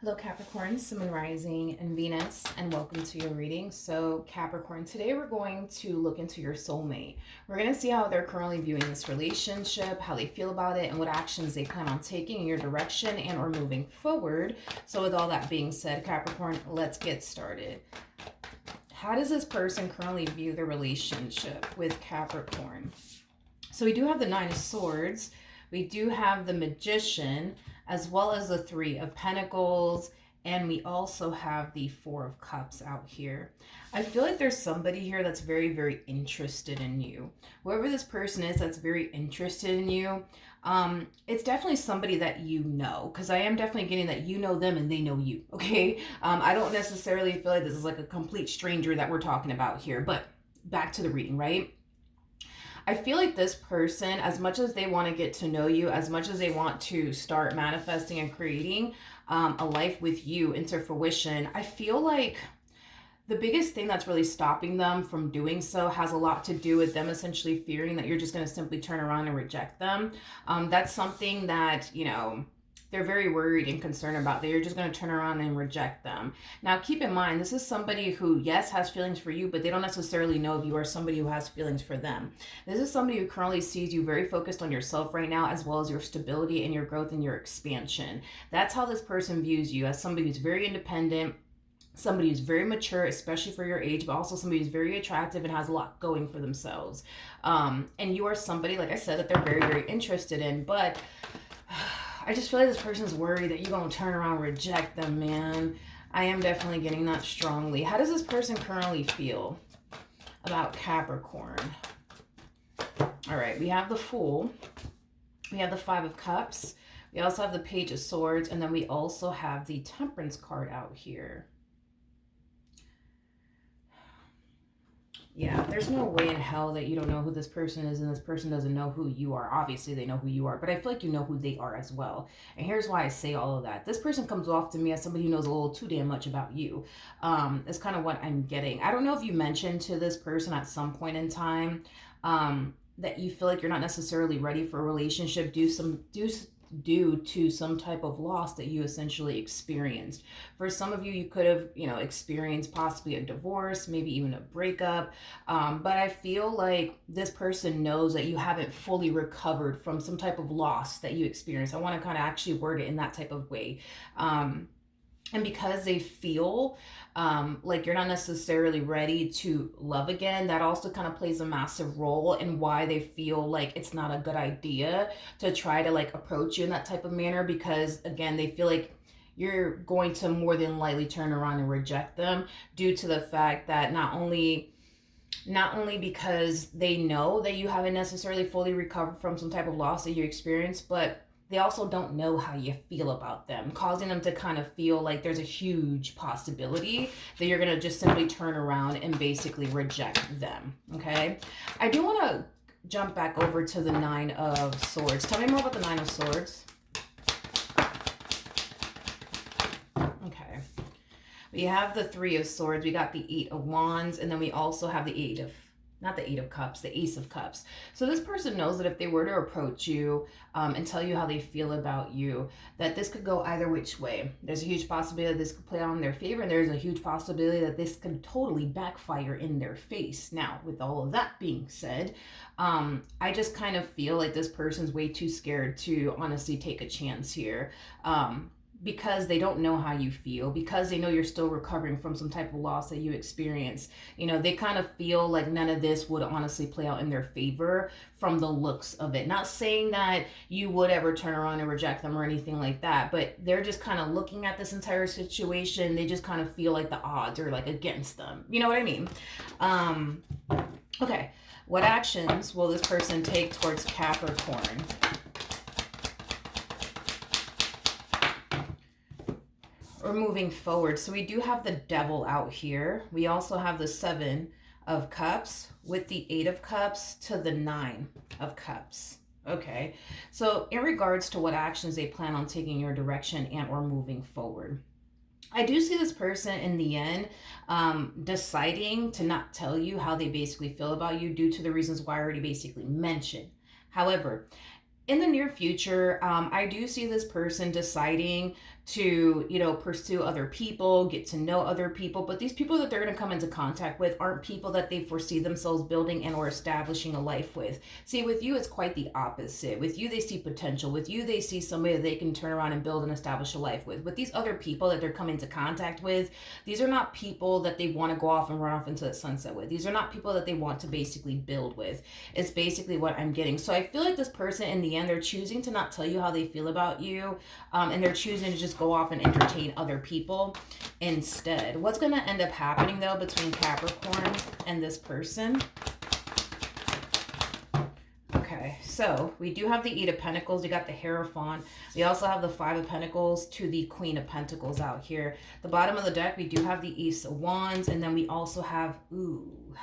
Hello Capricorn, Sun, Moon, Rising, and Venus, and welcome to your reading. So Capricorn, today we're going to look into your soulmate. We're going to see how they're currently viewing this relationship, how they feel about it, and what actions they plan on taking in your direction and or moving forward. So with all that being said, Capricorn, let's get started. How does this person currently view the relationship with Capricorn? So we do have the Nine of Swords. We do have the Magician, as well as the Three of Pentacles, and we also have the Four of Cups out here. I feel like there's somebody here that's very, very interested in you. Whoever this person is that's very interested in you, it's definitely somebody that you know, because I am definitely getting that you know them and they know you, okay? I don't necessarily feel like this is like a complete stranger that we're talking about here, but back to the reading, right? I feel like this person, as much as they want to get to know you, as much as they want to start manifesting and creating a life with you into fruition, I feel like the biggest thing that's really stopping them from doing so has a lot to do with them essentially fearing that you're just going to simply turn around and reject them. That's something that, you know, they're very worried and concerned about, that you're just going to turn around and reject them. Now, keep in mind, this is somebody who, yes, has feelings for you, but they don't necessarily know if you are somebody who has feelings for them. This is somebody who currently sees you very focused on yourself right now, as well as your stability and your growth and your expansion. That's how this person views you, as somebody who's very independent, somebody who's very mature, especially for your age, but also somebody who's very attractive and has a lot going for themselves. And you are somebody, like I said, that they're very, very interested in, but I just feel like this person's worried that you're going to turn around and reject them, man. I am definitely getting that strongly. How does this person currently feel about Capricorn? All right, we have the Fool. We have the Five of Cups. We also have the Page of Swords. And then we also have the Temperance card out here. Yeah, there's no way in hell that you don't know who this person is and this person doesn't know who you are. Obviously, they know who you are, but I feel like you know who they are as well. And here's why I say all of that. This person comes off to me as somebody who knows a little too damn much about you. It's kind of what I'm getting. I don't know if you mentioned to this person at some point in time that you feel like you're not necessarily ready for a relationship due to some type of loss that you essentially experienced. For some of you, you could have, experienced possibly a divorce, maybe even a breakup. But I feel like this person knows that you haven't fully recovered from some type of loss that you experienced. I want to kind of actually word it in that type of way. And because they feel like you're not necessarily ready to love again, that also kind of plays a massive role in why they feel like it's not a good idea to try to like approach you in that type of manner, because again, they feel like you're going to more than likely turn around and reject them due to the fact that not only because they know that you haven't necessarily fully recovered from some type of loss that you experienced, but they also don't know how you feel about them, causing them to kind of feel like there's a huge possibility that you're going to just simply turn around and basically reject them, okay? I do want to jump back over to the Nine of Swords. Tell me more about the Nine of Swords. Okay. We have the Three of Swords. We got the Eight of Wands, and then we also have the Eight of Cups, the Ace of Cups. So this person knows that if they were to approach you and tell you how they feel about you, that this could go either which way. There's a huge possibility that this could play out in their favor, and there's a huge possibility that this could totally backfire in their face. Now, with all of that being said, I just kind of feel like this person's way too scared to honestly take a chance here. Because they don't know how you feel, because they know you're still recovering from some type of loss that you experienced. They kind of feel like none of this would honestly play out in their favor from the looks of it. Not saying that you would ever turn around and reject them or anything like that, but they're just kind of looking at this entire situation. They just kind of feel like the odds are like against them. You know what I mean? Okay. What actions will this person take towards Capricorn? Or moving forward. So we do have the Devil out here. We also have the Seven of Cups with the Eight of Cups to the Nine of Cups. Okay, so in regards to what actions they plan on taking your direction and or moving forward, I do see this person in the end deciding to not tell you how they basically feel about you due to the reasons why I already basically mentioned. However, in the near future, I do see this person deciding to, you know, pursue other people, get to know other people. But these people that they're going to come into contact with aren't people that they foresee themselves building and or establishing a life with. See, with you, it's quite the opposite. With you, they see potential. With you, they see somebody that they can turn around and build and establish a life with. With these other people that they're coming into contact with, these are not people that they want to go off and run off into the sunset with. These are not people that they want to basically build with. It's basically what I'm getting. So I feel like this person, in the end, they're choosing to not tell you how they feel about you, and they're choosing to just go off and entertain other people instead. What's going to end up happening, though, between Capricorn and this person? Okay, so we do have the Eight of Pentacles. We got the Hierophant. We also have the Five of Pentacles to the Queen of Pentacles out here. The bottom of the deck, we do have the Ace of Wands. And then we also have, ooh,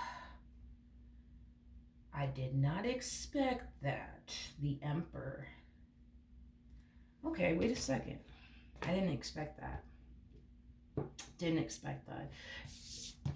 I did not expect that. The Emperor. Okay, wait a second. I didn't expect that. Didn't expect that.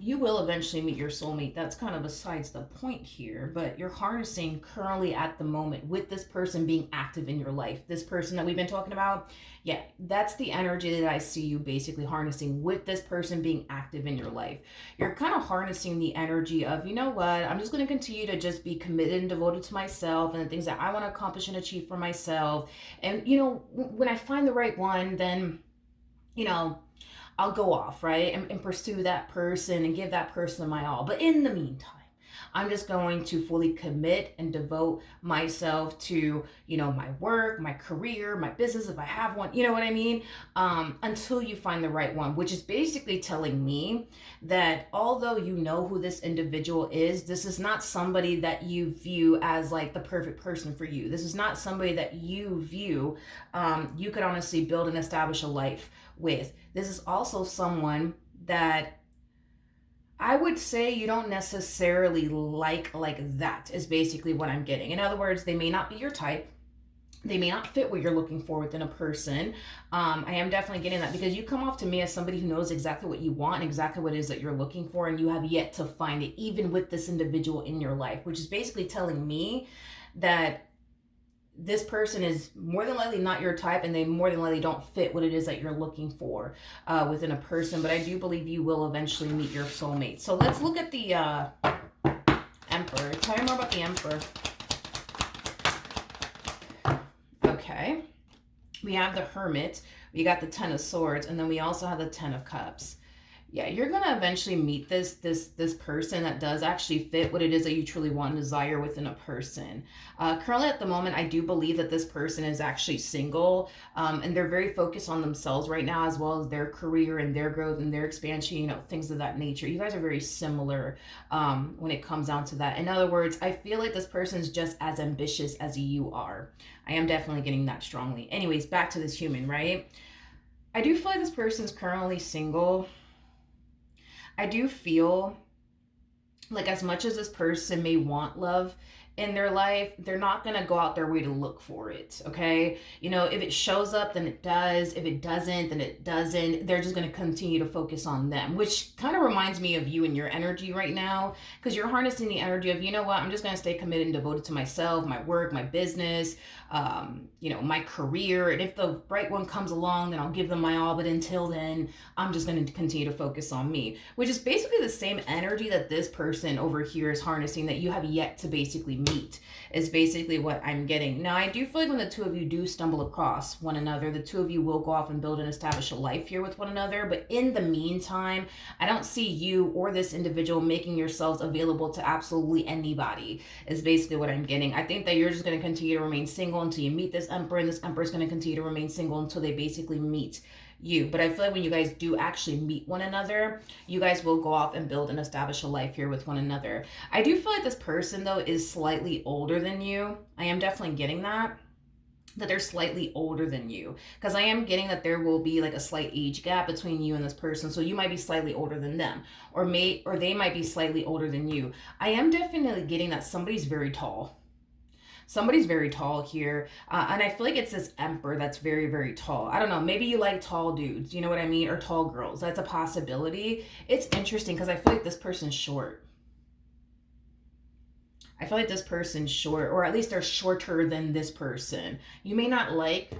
You will eventually meet your soulmate. That's kind of besides the point here, but you're harnessing currently at the moment with this person being active in your life. This person that we've been talking about, yeah, that's the energy that I see you basically harnessing with this person being active in your life. You're kind of harnessing the energy of, you know what, I'm just going to continue to just be committed and devoted to myself and the things that I want to accomplish and achieve for myself. And, you know, when I find the right one, then, you know, I'll go off, right? And pursue that person and give that person my all. But in the meantime, I'm just going to fully commit and devote myself to, you know, my work, my career, my business, if I have one, you know what I mean? Until you find the right one, which is basically telling me that although you know who this individual is, this is not somebody that you view as like the perfect person for you. This is not somebody that you view you could honestly build and establish a life with. This is also someone that I would say you don't necessarily like that is basically what I'm getting. In other words, they may not be your type. They may not fit what you're looking for within a person. I am definitely getting that because you come off to me as somebody who knows exactly what you want and exactly what it is that you're looking for, and you have yet to find it even with this individual in your life, which is basically telling me that this person is more than likely not your type, and they more than likely don't fit what it is that you're looking for within a person. But I do believe you will eventually meet your soulmate. So let's look at the Emperor. Tell me more about the Emperor. Okay. We have the Hermit. We got the Ten of Swords. And then we also have the Ten of Cups. Yeah, you're going to eventually meet this person that does actually fit what it is that you truly want and desire within a person. Currently at the moment, I do believe that this person is actually single, and they're very focused on themselves right now, as well as their career and their growth and their expansion, you know, things of that nature. You guys are very similar when it comes down to that. In other words, I feel like this person is just as ambitious as you are. I am definitely getting that strongly. Anyways, back to this human, right? I do feel like this person's currently single. I do feel like as much as this person may want love in their life, they're not going to go out their way to look for it, okay? You know, if it shows up, then it does. If it doesn't, then it doesn't. They're just going to continue to focus on them, which kind of reminds me of you and your energy right now, because you're harnessing the energy of, you know what, I'm just going to stay committed and devoted to myself, my work, my business, you know, my career. And if the right one comes along, then I'll give them my all. But until then, I'm just going to continue to focus on me, which is basically the same energy that this person over here is harnessing that you have yet to basically meet, is basically what I'm getting. Now, I do feel like when the two of you do stumble across one another, the two of you will go off and build and establish a life here with one another. But in the meantime, I don't see you or this individual making yourselves available to absolutely anybody, is basically what I'm getting. I think that you're just going to continue to remain single until you meet this Emperor, and this Emperor is going to continue to remain single until they basically meet you. But I feel like when you guys do actually meet one another, you guys will go off and build and establish a life here with one another. I do feel like this person, though, is slightly older than you. I am definitely getting that they're slightly older than you, because I am getting that there will be like a slight age gap between you and this person. So you might be slightly older than them, or they might be slightly older than you. I am definitely getting that somebody's very tall. Somebody's very tall here. And I feel like it's this Emperor that's very, very tall. I don't know. Maybe you like tall dudes. You know what I mean? Or tall girls. That's a possibility. It's interesting because I feel like this person's short. I feel like this person's short, or at least they're shorter than this person. You may not like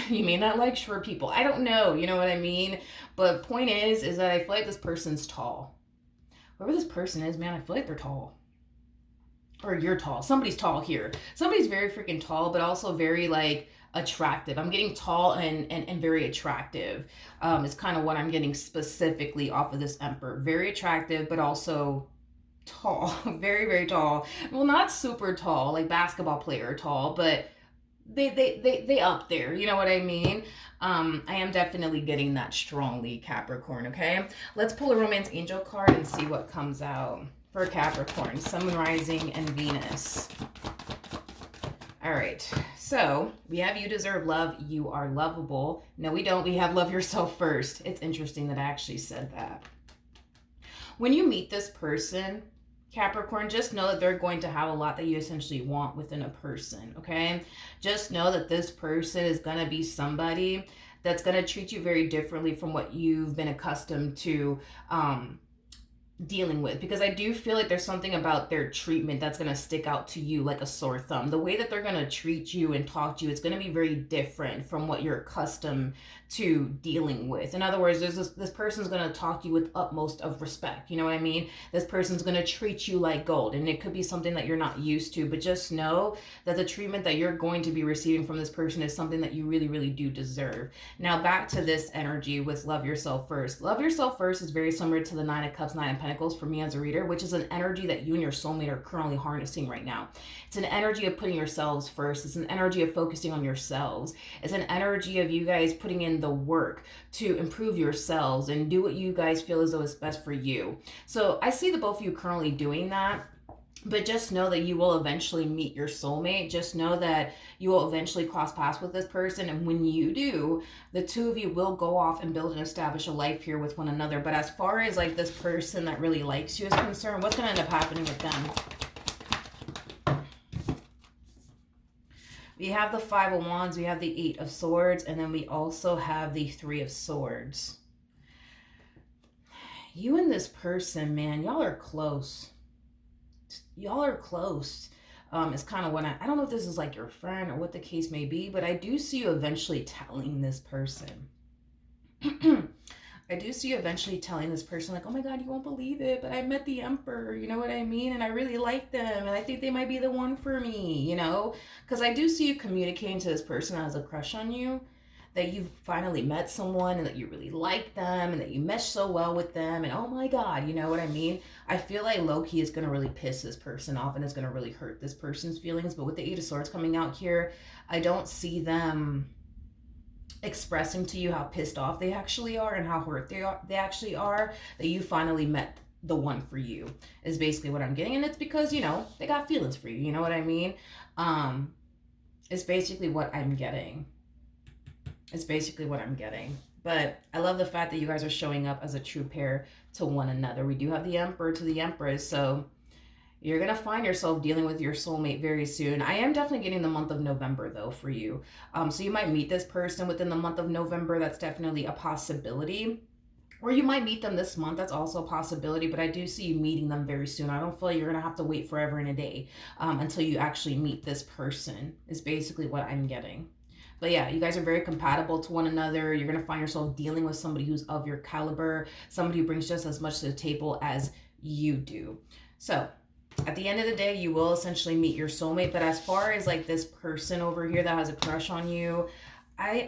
You may not like short people. I don't know. You know what I mean? But point is that I feel like this person's tall. Whoever this person is, man, I feel like they're tall. Or you're tall. Somebody's tall here. Somebody's very freaking tall, but also very like attractive. I'm getting tall and very attractive. It's kind of what I'm getting specifically off of this Emperor. Very attractive, but also tall. Very, very tall. Well, not super tall, like basketball player tall, but they up there. You know what I mean? I am definitely getting that strongly, Capricorn, okay? Let's pull a romance angel card and see what comes out for Capricorn, Sun, Moon, Rising, and Venus. All right, so we have you deserve love. You are lovable. No, we don't. We have love yourself first. It's interesting that I actually said that. When you meet this person, Capricorn, just know that they're going to have a lot that you essentially want within a person, okay? Just know that this person is going to be somebody that's going to treat you very differently from what you've been accustomed to dealing with, because I do feel like there's something about their treatment that's going to stick out to you like a sore thumb. The way that they're going to treat you and talk to you, it's going to be very different from what you're accustomed to dealing with. In other words, there's this person's going to talk to you with utmost of respect. You know what I mean? This person's going to treat you like gold, and it could be something that you're not used to, but just know that the treatment that you're going to be receiving from this person is something that you really, really do deserve. Now back to this energy with love yourself first. Love yourself first is very similar to the Nine of Cups, Nine of Pentacles for me as a reader, which is an energy that you and your soulmate are currently harnessing right now. It's an energy of putting yourselves first. It's an energy of focusing on yourselves. It's an energy of you guys putting in the work to improve yourselves and do what you guys feel as though is best for you. So I see the both of you currently doing that. But just know that you will eventually meet your soulmate. Just know that you will eventually cross paths with this person. And when you do, the two of you will go off and build and establish a life here with one another. But as far as like this person that really likes you is concerned, what's going to end up happening with them? We have the Five of Wands, we have the Eight of Swords, and then we also have the Three of Swords. You and this person, man, y'all are close. Y'all are close. It's kind of when I don't know if this is like your friend or what the case may be, but I do see you eventually telling this person. I do see you eventually telling this person like, oh my God, you won't believe it, but I met the Emperor, you know what I mean? And I really like them, and I think they might be the one for me, you know? Because I do see you communicating to this person that has a crush on you, that you've finally met someone and that you really like them and that you mesh so well with them, and oh my God, you know what I mean? I feel like low-key is going to really piss this person off and it's going to really hurt this person's feelings. But with the Eight of Swords coming out here, I don't see them expressing to you how pissed off they actually are and how hurt they actually are that you finally met the one for you, is basically what I'm getting. And it's because, you know, they got feelings for you, you know what I mean? It's basically what I'm getting. It's basically what I'm getting. But I love the fact that you guys are showing up as a true pair to one another. We do have the Emperor to the Empress, so you're going to find yourself dealing with your soulmate very soon. I am definitely getting the month of November, though, for you. So you might meet this person within the month of November. That's definitely a possibility. Or you might meet them this month. That's also a possibility. But I do see you meeting them very soon. I don't feel like you're going to have to wait forever and a day until you actually meet this person, is basically what I'm getting. But yeah, you guys are very compatible to one another. You're going to find yourself dealing with somebody who's of your caliber, somebody who brings just as much to the table as you do. So at the end of the day, you will essentially meet your soulmate. But as far as like this person over here that has a crush on you, I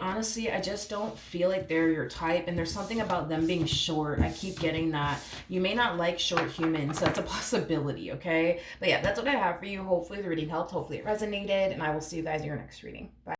just don't feel like they're your type. And there's something about them being short. I keep getting that. You may not like short humans. So that's a possibility, okay? But yeah, that's what I have for you. Hopefully the reading helped. Hopefully it resonated. And I will see you guys in your next reading. Bye.